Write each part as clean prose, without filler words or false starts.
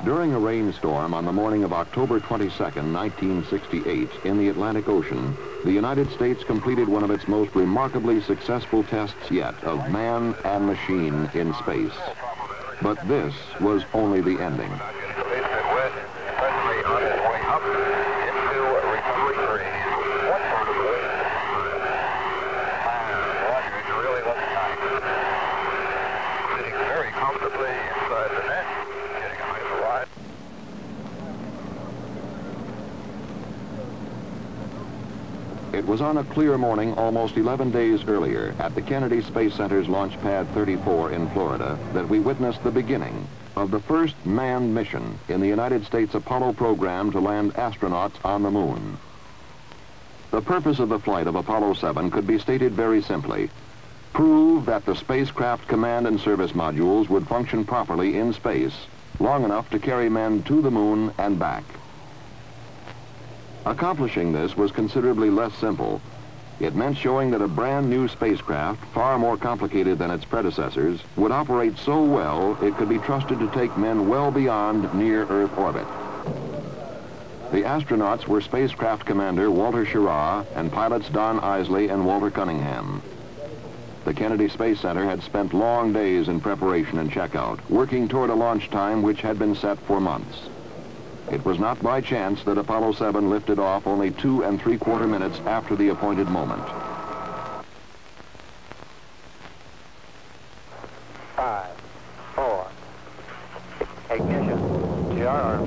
During a rainstorm on the morning of October 22, 1968, in the Atlantic Ocean, the United States completed one of its most remarkably successful tests yet of man and machine in space. But this was only the ending. It was on a clear morning almost 11 days earlier at the Kennedy Space Center's Launch Pad 34 in Florida that we witnessed the beginning of the first manned mission in the United States Apollo program to land astronauts on the moon. The purpose of the flight of Apollo 7 could be stated very simply: prove that the spacecraft command and service modules would function properly in space long enough to carry men to the moon and back. Accomplishing this was considerably less simple. It meant showing that a brand new spacecraft, far more complicated than its predecessors, would operate so well it could be trusted to take men well beyond near-Earth orbit. The astronauts were spacecraft commander Walter Schirra and pilots Don Isley and Walter Cunningham. The Kennedy Space Center had spent long days in preparation and checkout, working toward a launch time which had been set for months. It was not by chance that Apollo 7 lifted off only 2 3/4 minutes after the appointed moment. 5, 4, ignition, GR.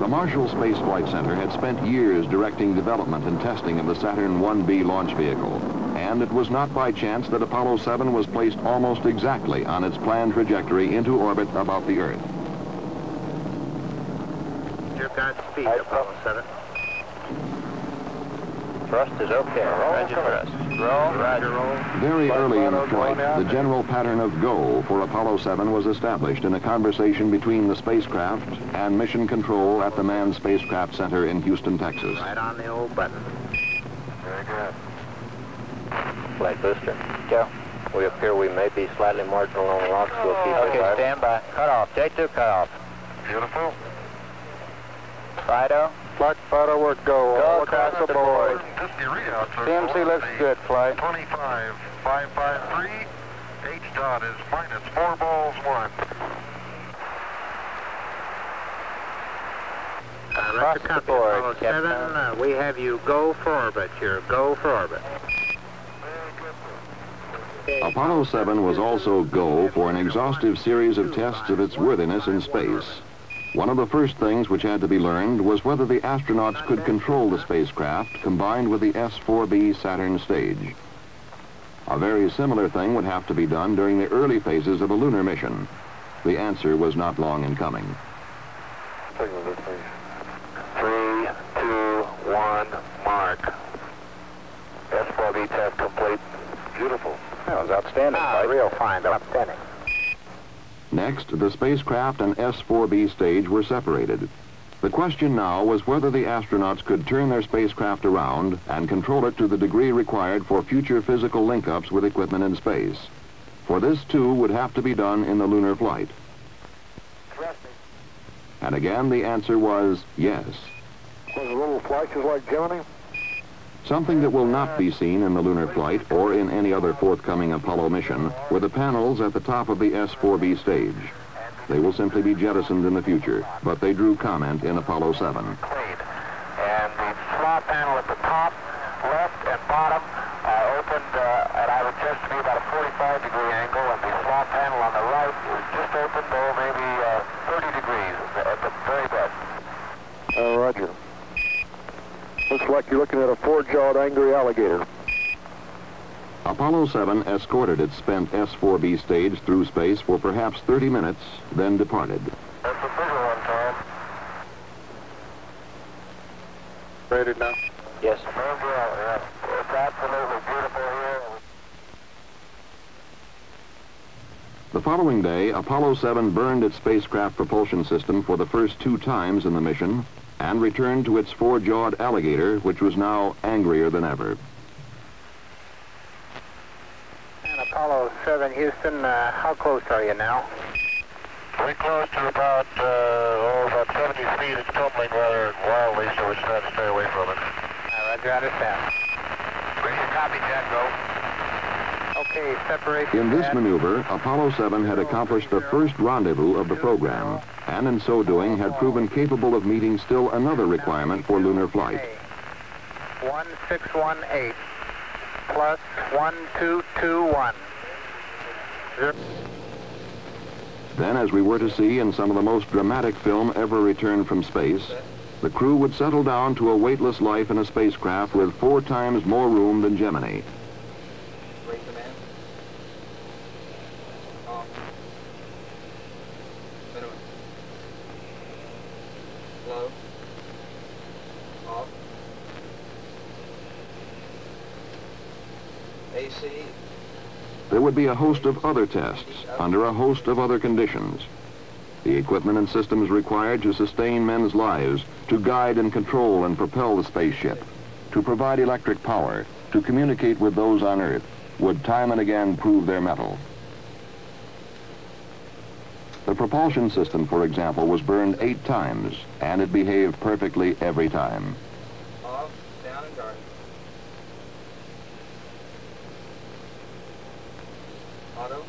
The Marshall Space Flight Center had spent years directing development and testing of the Saturn 1B launch vehicle, and it was not by chance that Apollo 7 was placed almost exactly on its planned trajectory into orbit about the Earth. Your Godspeed, Apollo 7. Thrust is okay. Roger thrust. Roll, roger, roll. Very early in the flight, the general pattern of go for Apollo 7 was established in a conversation between the spacecraft and mission control at the Manned Spacecraft Center in Houston, Texas. Right on the old button. Very good. Flight booster. Go. We appear we may be slightly marginal on rocks. We'll keep it. Okay, stand by. Cut off. J2 cut off. Beautiful. Fido. Flight Fido, we're go. Go across the board. CMC looks good, flight. 25,553. H dot is minus 4 balls 1. Across the board, Apollo 7, we have you go for orbit. You're go for orbit. Apollo 7 was also go for an exhaustive series of tests of its worthiness in space. One of the first things which had to be learned was whether the astronauts could control the spacecraft combined with the S-4B Saturn stage. A very similar thing would have to be done during the early phases of a lunar mission. The answer was not long in coming. 3, 2, 1, mark. S-4B test complete. Beautiful. That was outstanding. Real fine, outstanding. Next, the spacecraft and S-4B stage were separated. The question now was whether the astronauts could turn their spacecraft around and control it to the degree required for future physical link-ups with equipment in space. For this, too, would have to be done in the lunar flight. And again, the answer was yes. Was a little flashes like Gemini? Something that will not be seen in the lunar flight or in any other forthcoming Apollo mission were the panels at the top of the S-4B stage. They will simply be jettisoned in the future, but they drew comment in Apollo 7. And the slot panel at the top, left and bottom opened at I would guess to be about a 45-degree angle, and the slot panel on the right is just opened, maybe 30 degrees at the very best. Roger. Looks like you're looking at a 4-jawed angry alligator. Apollo 7 escorted its spent S-4B stage through space for perhaps 30 minutes, then departed. That's a bigger one, Tom. Rated now? Yes. Yeah. It's absolutely beautiful here. The following day, Apollo 7 burned its spacecraft propulsion system for the first 2 times in the mission and returned to its 4-jawed alligator, which was now angrier than ever. And Apollo 7, Houston, how close are you now? We're close to about 70 feet. It's tumbling rather wildly, so we try to stay away from it. Roger, understand. Ready to copy, Jack, go. Okay, separation. In this maneuver, Apollo 7 had accomplished the first rendezvous of the program, and in so doing had proven capable of meeting still another requirement for lunar flight. 1618 plus 1221. Then, as we were to see in some of the most dramatic film ever returned from space, the crew would settle down to a weightless life in a spacecraft with 4 times more room than Gemini. AC. There would be a host of other tests under a host of other conditions. The equipment and systems required to sustain men's lives, to guide and control and propel the spaceship, to provide electric power, to communicate with those on Earth, would time and again prove their mettle. The propulsion system, for example, was burned 8 times, and it behaved perfectly every time. Off, down and guard. Auto.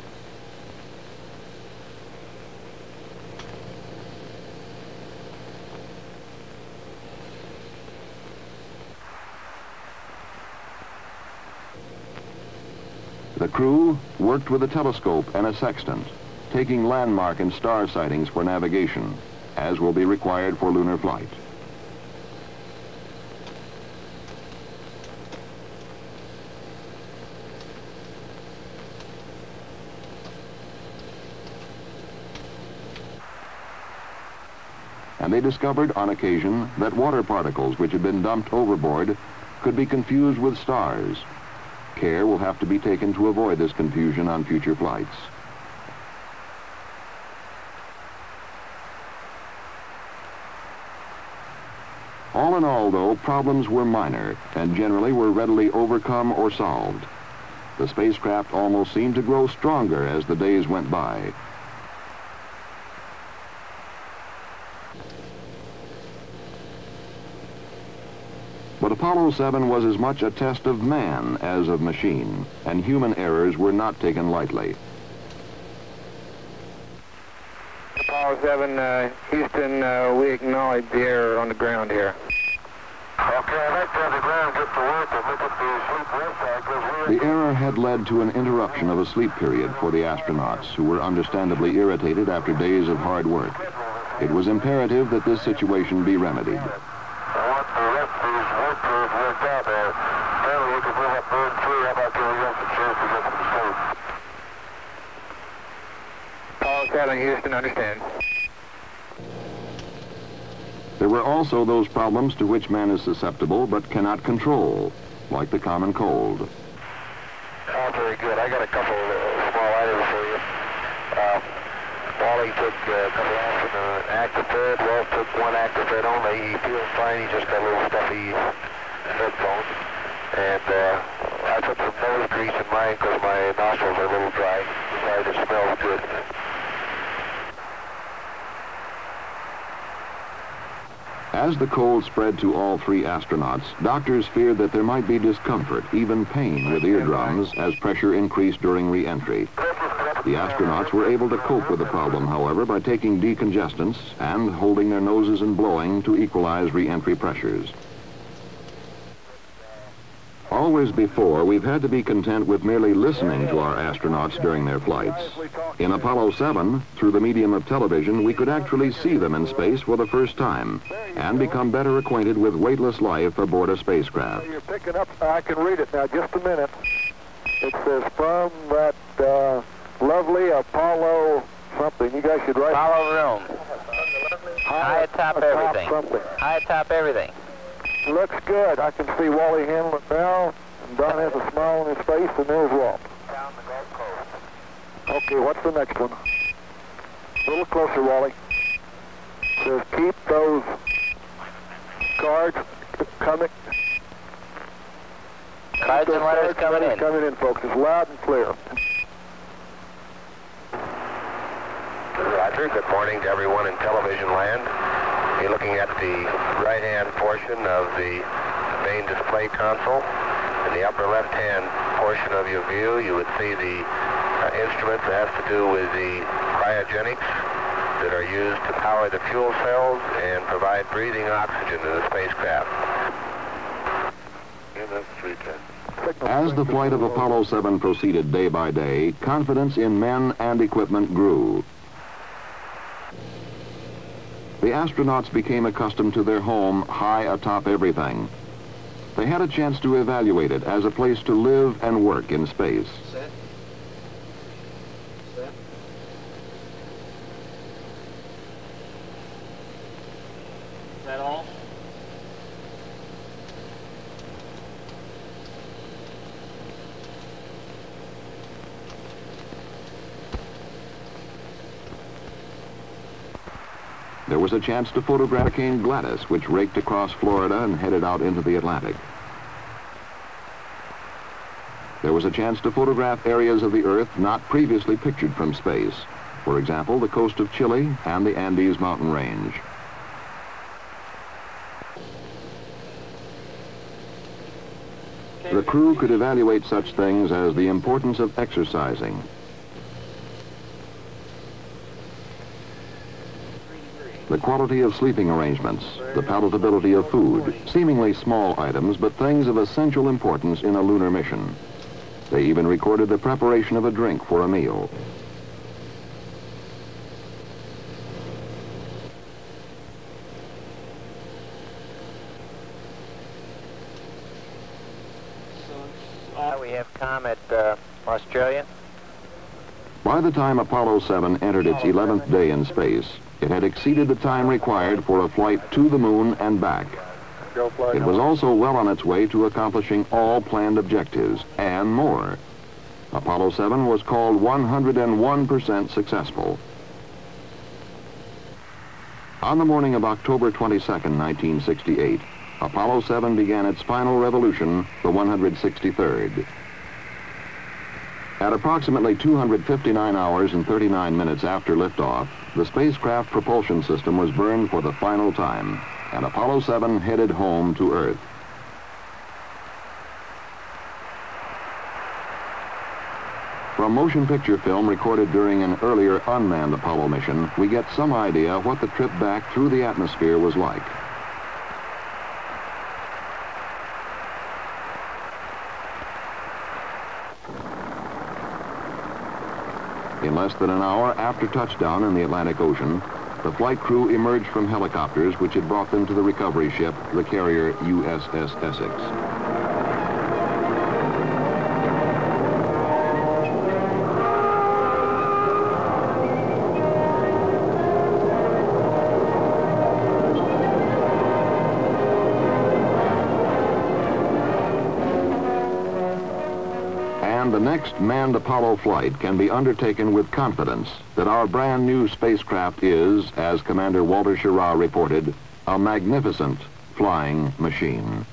The crew worked with a telescope and a sextant, taking landmark and star sightings for navigation, as will be required for lunar flight. And they discovered on occasion that water particles which had been dumped overboard could be confused with stars. Care will have to be taken to avoid this confusion on future flights. All in all, though, problems were minor and generally were readily overcome or solved. The spacecraft almost seemed to grow stronger as the days went by. But Apollo 7 was as much a test of man as of machine, and human errors were not taken lightly. Apollo 7, Houston, we acknowledge the error on the ground here. Okay, I'd like to have the ground get to work and look at the sleep rest cycles. The error had led to an interruption of a sleep period for the astronauts, who were understandably irritated after days of hard work. It was imperative that this situation be remedied. I want the rest of these work periods worked out there. Apparently you can move up burn 3. How about giving us a chance to get some sleep? Apollo 7, Houston, understand. There were also those problems to which man is susceptible but cannot control, like the common cold. Oh, very good. I got a couple small items for you. Wally took a couple ounces of Actifed. Walt took 1 Actifed only. He feels fine. He just got a little stuffy headphones. And I put some nose grease in mine because my nostrils are a little dry. Besides, it smells good. As the cold spread to all 3 astronauts, doctors feared that there might be discomfort, even pain, with eardrums as pressure increased during re-entry. The astronauts were able to cope with the problem, however, by taking decongestants and holding their noses and blowing to equalize re-entry pressures. Always before, we've had to be content with merely listening to our astronauts during their flights. In Apollo 7, through the medium of television, we could actually see them in space for the first time and become better acquainted with weightless life aboard a spacecraft. You're picking up, I can read it now, just a minute. It says from that lovely Apollo something. You guys should write. Apollo room. High atop everything. High atop everything. Looks good. I can see Wally Hanlon now. And Don has a smile on his face, and there's Walt. Down the Gulf Coast. Okay, what's the next one? A little closer, Wally. It says keep those cards coming. Cards and letters coming in. Coming in, folks. It's loud and clear. Roger. Good morning to everyone in television land. You're looking at the right-hand portion of the main display console. In the upper left-hand portion of your view, you would see the instrument that has to do with the cryogenics that are used to power the fuel cells and provide breathing oxygen to the spacecraft. Yeah, that's 310. As the flight of Apollo 7 proceeded day by day, confidence in men and equipment grew. The astronauts became accustomed to their home high atop everything. They had a chance to evaluate it as a place to live and work in space. Set. Set. Is that all? There was a chance to photograph Hurricane Gladys, which raked across Florida and headed out into the Atlantic. There was a chance to photograph areas of the Earth not previously pictured from space. For example, the coast of Chile and the Andes mountain range. The crew could evaluate such things as the importance of exercising, the quality of sleeping arrangements, the palatability of food, seemingly small items, but things of essential importance in a lunar mission. They even recorded the preparation of a drink for a meal. We have Comet Australia. By the time Apollo 7 entered its 11th day in space, it had exceeded the time required for a flight to the moon and back. It was also well on its way to accomplishing all planned objectives and more. Apollo 7 was called 101% successful. On the morning of October 22nd, 1968, Apollo 7 began its final revolution, the 163rd. At approximately 259 hours and 39 minutes after liftoff, the spacecraft propulsion system was burned for the final time, and Apollo 7 headed home to Earth. From motion picture film recorded during an earlier unmanned Apollo mission, we get some idea what the trip back through the atmosphere was like. In less than an hour after touchdown in the Atlantic Ocean, the flight crew emerged from helicopters which had brought them to the recovery ship, the carrier USS Essex. The next manned Apollo flight can be undertaken with confidence that our brand new spacecraft is, as Commander Walter Schirra reported, a magnificent flying machine.